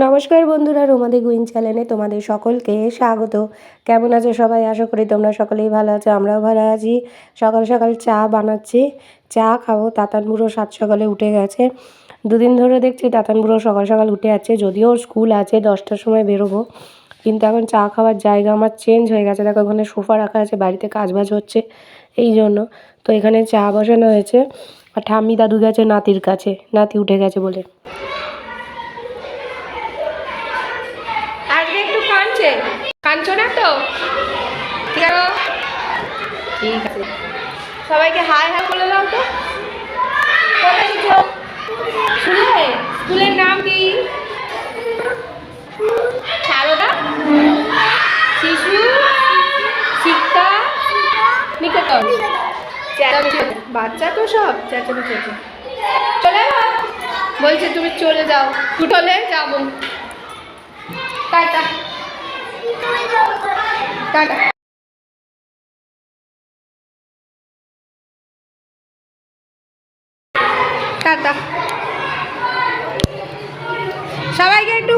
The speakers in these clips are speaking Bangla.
নমস্কার বন্ধুরা, রোমাদি গুইন চ্যানেলে তোমাদের সকলকে স্বাগত। কেমন আছো সবাই? আশা করি তোমরা সকলেই ভালো আছো, আমরাও ভালো আছি। সকাল সকাল চা বানাচ্ছি, চা খাবো। তাতান বুড়ো সাত সকালে উঠে গেছে। দুদিন ধরে দেখছি তাতান বুড়ো সকাল সকাল উঠে যাচ্ছে, যদিও স্কুল আছে 10টার সময় বেরোবো, কিন্তু এখন চা খাওয়ার জায়গা আমার চেঞ্জ হয়ে গেছে। দেখো ওখানে সোফা রাখা আছে, বাড়িতে কাজবাজ হচ্ছে এই জন্য। তো এখানে চা বসানো হয়েছে, আর ঠাম্মি দাদু গেছে নাতির কাছে, নাতি উঠে গেছে বলে। আজকে একটু কাঁদছো না তো? ঠিক আছে, সবাইকে হাই হাই বলে দাও তো। স্কুলের নাম কি? সারদা শিশু শিক্ষা নিকেতন। বাচ্চা তো সব চেঁচানো চেঁচে চলে বলছে তুমি চলে যাও, উঠলে যাবো। Tata tata. টাটা সবাইকে একটু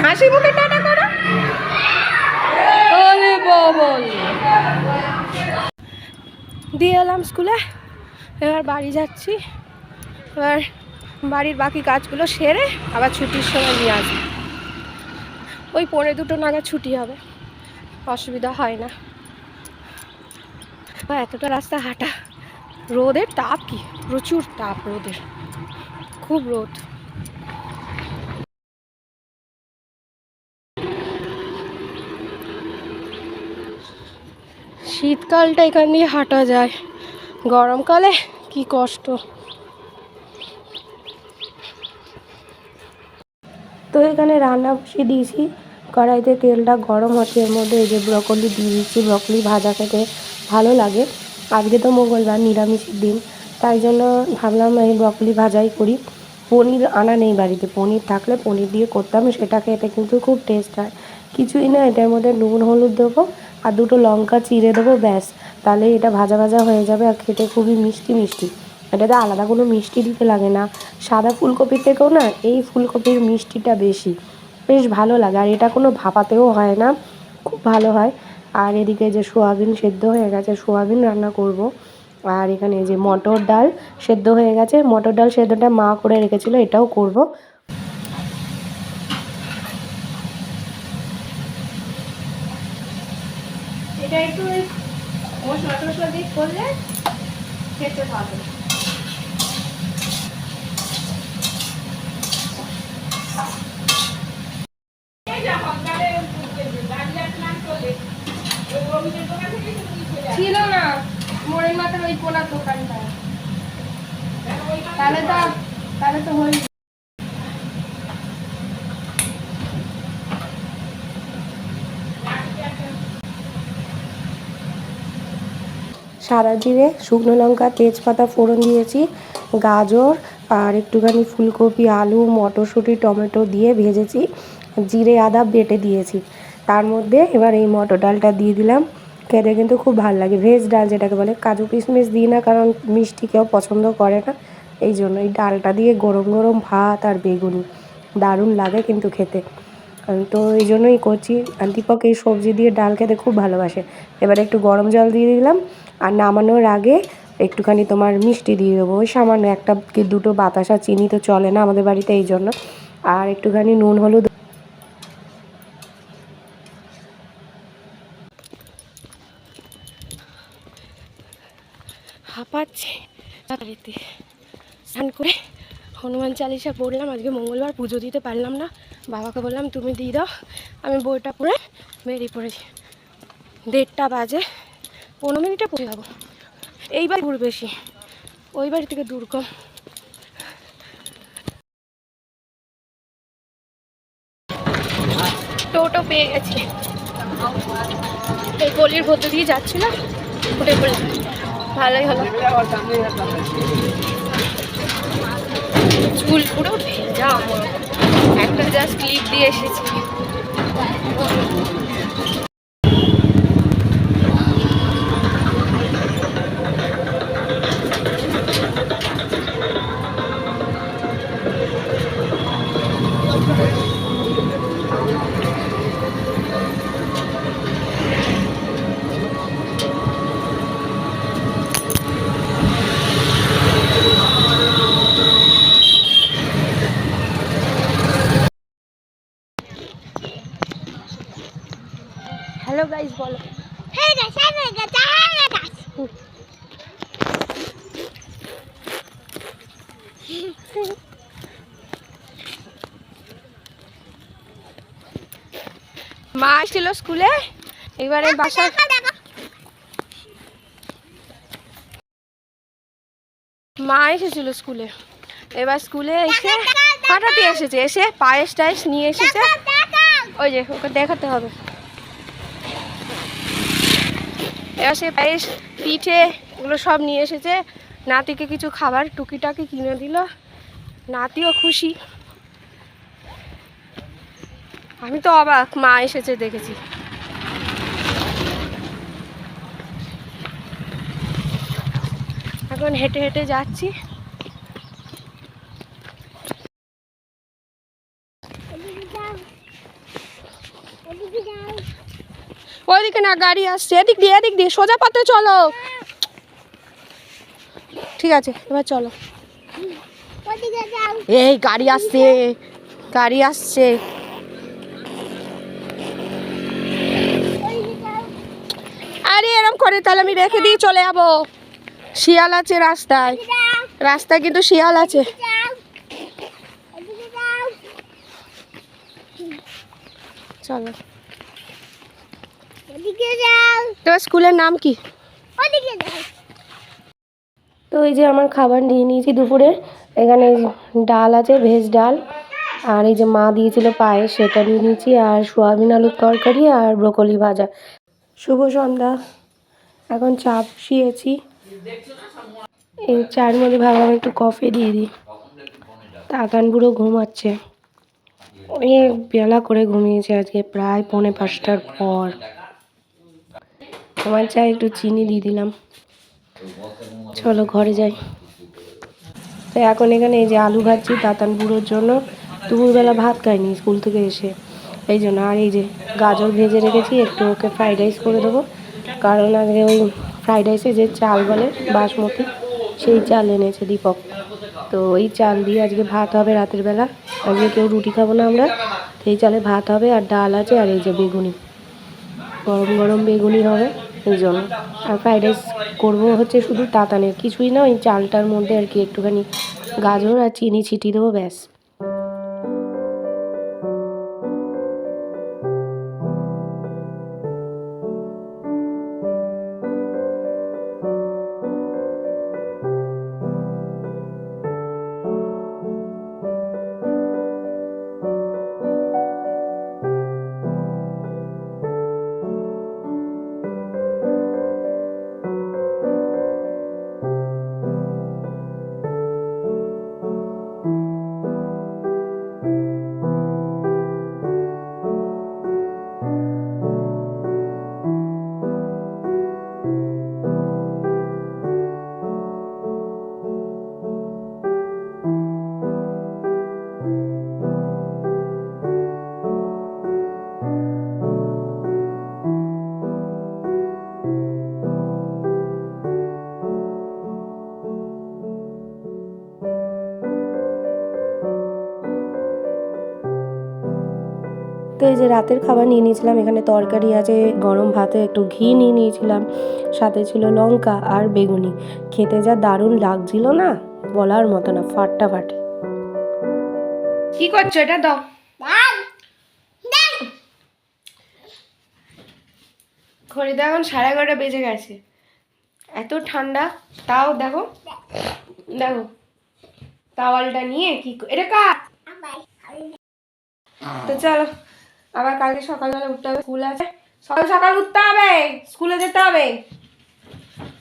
হাসি মুখে টাটা করো। ওরে বল দিয়ে এলাম স্কুলে, এবার বাড়ি যাচ্ছি। এবার বাড়ির বাকি কাজগুলো সেরে আবার ছুটির সময় নিয়ে আসবো। ওই 1:45 নাগাদ ছুটি হবে, অসুবিধা হয় না। এতটা রাস্তা হাঁটা, রোদের তাপ কি প্রচুর তাপ, রোদের খুব রোদ। শীতকালটা এখান দিয়ে হাঁটা যায়, গরমকালে কি কষ্ট। তো এখানে রান্না বসিয়ে দিয়েছি, কড়াইতে তেলটা গরম হচ্ছে, এর মধ্যে এই যে ব্রকলি দিয়ে দিচ্ছি। ব্রকলি ভাজা খেতে ভালো লাগে। আজকে তো মঙ্গলবার, নিরামিষের দিন, তাই জন্য ভাবলাম এই ব্রকলি ভাজাই করি। পনির আনা নেই বাড়িতে, পনির থাকলে পনির দিয়ে করতাম, সেটা খেতে কিন্তু খুব টেস্ট হয়। কিছুই না, এটার মধ্যে নুন হলুদ দেবো আর 2টো লঙ্কা চিড়ে দেবো, ব্যাস। তাহলে এটা ভাজা ভাজা হয়ে যাবে, আর খেতে খুবই মিষ্টি মিষ্টি। এটাতে আলাদা কোনো মিষ্টি দিতে লাগে না। সাদা ফুলকপির থেকেও না এই ফুলকপির মিষ্টিটা বেশি, বেশ ভালো লাগে। আর এটা কোনো ভাপাতেও হয় না, খুব ভালো হয়। আর এদিকে যে সোয়াবিন সেদ্ধ হয়ে গেছে, সোয়াবিন রান্না করব। আর এখানে যে মটর ডাল সেদ্ধ হয়ে গেছে, মটর ডাল সেদ্ধটা মা করে রেখেছিল, এটাও করব। এটা একটু মশলা টসলা দিয়ে করলে খেতে ভালো। ছিল না মোড়ের মাথার ওই কোনার দোকানটা, তাহলে তো হয়ে। সাদা জিরে, শুকনো লঙ্কা, তেজপাতা ফোড়ন দিয়েছি, গাজর আর একটুখানি ফুলকপি, আলু, মটরশুঁটি, টমেটো দিয়ে ভেজেছি, জিরে আদা বেটে দিয়েছি। তার মধ্যে এবার এই মটর ডালটা দিয়ে দিলাম। খেতে কিন্তু খুব ভালো লাগে, ভেজ ডাল যেটাকে বলে। কাজু কিশমিশ দিই না, কারণ মিষ্টি কেউ পছন্দ করে না, এই জন্য এই ডালটা দিয়ে গরম গরম ভাত আর বেগুনি দারুণ লাগে কিন্তু খেতে। তো এই জন্যই করছি। দীপক এই সবজি দিয়ে ডাল খেতে খুব ভালোবাসে। এবার একটু গরম জল দিয়ে দিলাম, আর নামানোর আগে একটুখানি তোমার মিষ্টি দিয়ে দেবো, ওই সামান্য 1 কি 2টো বাতাসা, চিনি তো চলে না আমাদের বাড়িতে, এই জন্য। আর একটুখানি নুন হলুদ। হাঁপাচ্ছে বাড়িতে। স্নান করে হনুমান চালিসা পড়লাম, আজকে মঙ্গলবার, পুজো দিতে পারলাম না। বাবাকে বললাম তুমি দিয়ে দাও, আমি বইটা পড়ে বেরিয়ে পড়েছি। 1:30 বাজে, 15 মিনিটে পৌঁছে যাবো। এইবার দূর বেশি, ওই বাড়ি থেকে দূর কম। টোটো পেয়ে গেছি, এই গলির মধ্যে দিয়ে যাচ্ছিল, উঠে পড়ে ভালোই হলো। চুল পুরো ভেজা আমার, একটা জাস্ট ক্লিপ দিয়ে এসেছি। গাইস বলো। মা আসছিল স্কুলে, এবারে বাসায় মা এসেছিল স্কুলে, এবার স্কুলে এসে হাঁটাতে এসেছে, এসে পায়েস টায়েস নিয়ে এসেছে, ওই যে ওকে দেখাতে হবে। এবার সে পায়েস পিঠে এগুলো সব নিয়ে এসেছে, নাতিকে কিছু খাবার টুকিটাকি কিনে দিল, নাতিও খুশি। আমি তো অবাক, মা এসেছে দেখেছি। এখন হেঁটে হেঁটে যাচ্ছি। ওইদিকে না, গাড়ি আসছে, এদিক দিয়ে সোজা পথে চলো। ঠিক আছে, এবার চলো। এই গাড়ি আসছে, গাড়ি আসছে। আরে এরম করে তাহলে আমি রেখে দিয়ে চলে যাবো। শিয়াল আছে রাস্তায়, রাস্তায় কিন্তু শিয়াল আছে। চলো। তোমার স্কুলের নাম কি? তো এই যে আমার খাবার নিয়ে নিয়েছি দুপুরে। এখানে ডাল আছে, ভেজ ডাল, আর এই যে মা দিয়েছিল পায়েস, সেটা নিয়ে নিয়েছি, আর সোয়াবিন আলুর তরকারি আর ব্রোকলি ভাজা। শুভ সন্ধ্যা। এখন চা বসিয়েছি, এই চায়ের মধ্যে ভাবলাম একটু কফি দিয়ে দিই। তাতান বুড়ো ঘুমাচ্ছে, অনেক বেলা করে ঘুমিয়েছে আজকে, প্রায় 4:45টার পর। আমার চায়ে একটু চিনি দিয়ে দিলাম। চলো ঘরে যাই। তো এখন এখানে এই যে আলু ভাজছি তাতান বুড়োর জন্য, দুপুরবেলা ভাত খাইনি স্কুল থেকে এসে, এই জন্য। আর এই যে গাজর ভেজে রেখেছি, একটু ওকে ফ্রাইড রাইস করে দেবো, কারণ আগে ওই ফ্রাইড রাইসে যে চাল বলে বাসমতি, সেই চাল এনেছে দীপক। তো ওই চাল দিয়ে আজকে ভাত হবে রাতের বেলা। আজকে কেউ রুটি খাবো না আমরা, সেই চালে ভাত হবে, আর ডাল আছে, আর এই যে বেগুনি, গরম গরম বেগুনি হবে এই জন্য। আর ফ্রাইড রাইস করবো হচ্ছে শুধু তাতানের, কিছুই না, ওই চালটার মধ্যে আর কি একটুখানি গাজর আর চিনি ছিটিয়ে দেবো, ব্যাস। তো এই যে রাতের খাবার নিয়ে নিয়েছিলাম, এখানে তরকারি আছে, গরম ভাতে একটু ঘি নিয়ে নিয়েছিলাম, সাথে ছিল লঙ্কা আর বেগুনি। খেতে যা দারুণ লাগছিল না, বলার মতো না, ফাটাফাটি। কি করছো, এটা দাও। ঘড়িতে এখন 11:30 বেজে গেছে, এত ঠান্ডা, তাও দেখো দেখো টাওয়ালটা নিয়ে কি এটা কার। তো চলো, আবার কালকে সকালবেলা উঠতে হবে, স্কুল আছে, সকাল সকাল উঠতে হবে, স্কুলে যেতে হবে।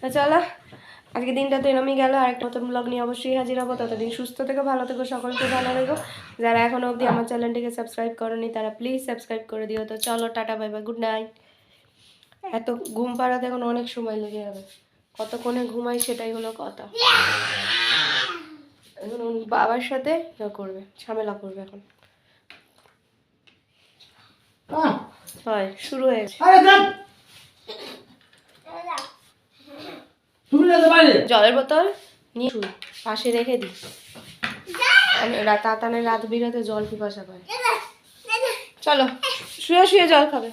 তো চলো, আজকে দিনটা তো এরমই গেল, আর একটা নতুন ব্লগ নিয়ে অবশ্যই হাজির হবো। ততদিন সুস্থ থেকো, ভালো থেকো, সকলকে ভালো থেকো। যারা এখনো অবধি আমার চ্যানেলটিকে সাবস্ক্রাইব করোনি তারা প্লিজ সাবস্ক্রাইব করে দিও। তো চলো, tata, bye bye, good night. এত ঘুম পাড়াতে এখন অনেক সময় লেগে যাবে, কতক্ষণে ঘুমাই সেটাই হলো কথা। এখন বাবার সাথে করবে, ঝামেলা করবে এখন। হয় শুরু হয়েছে। জলের বোতল নিয়ে পাশে রেখে দিই, তাতানের রাত বিরাতে জল পিপাসা পায়। চলো শুয়ে শুয়ে জল খাবে।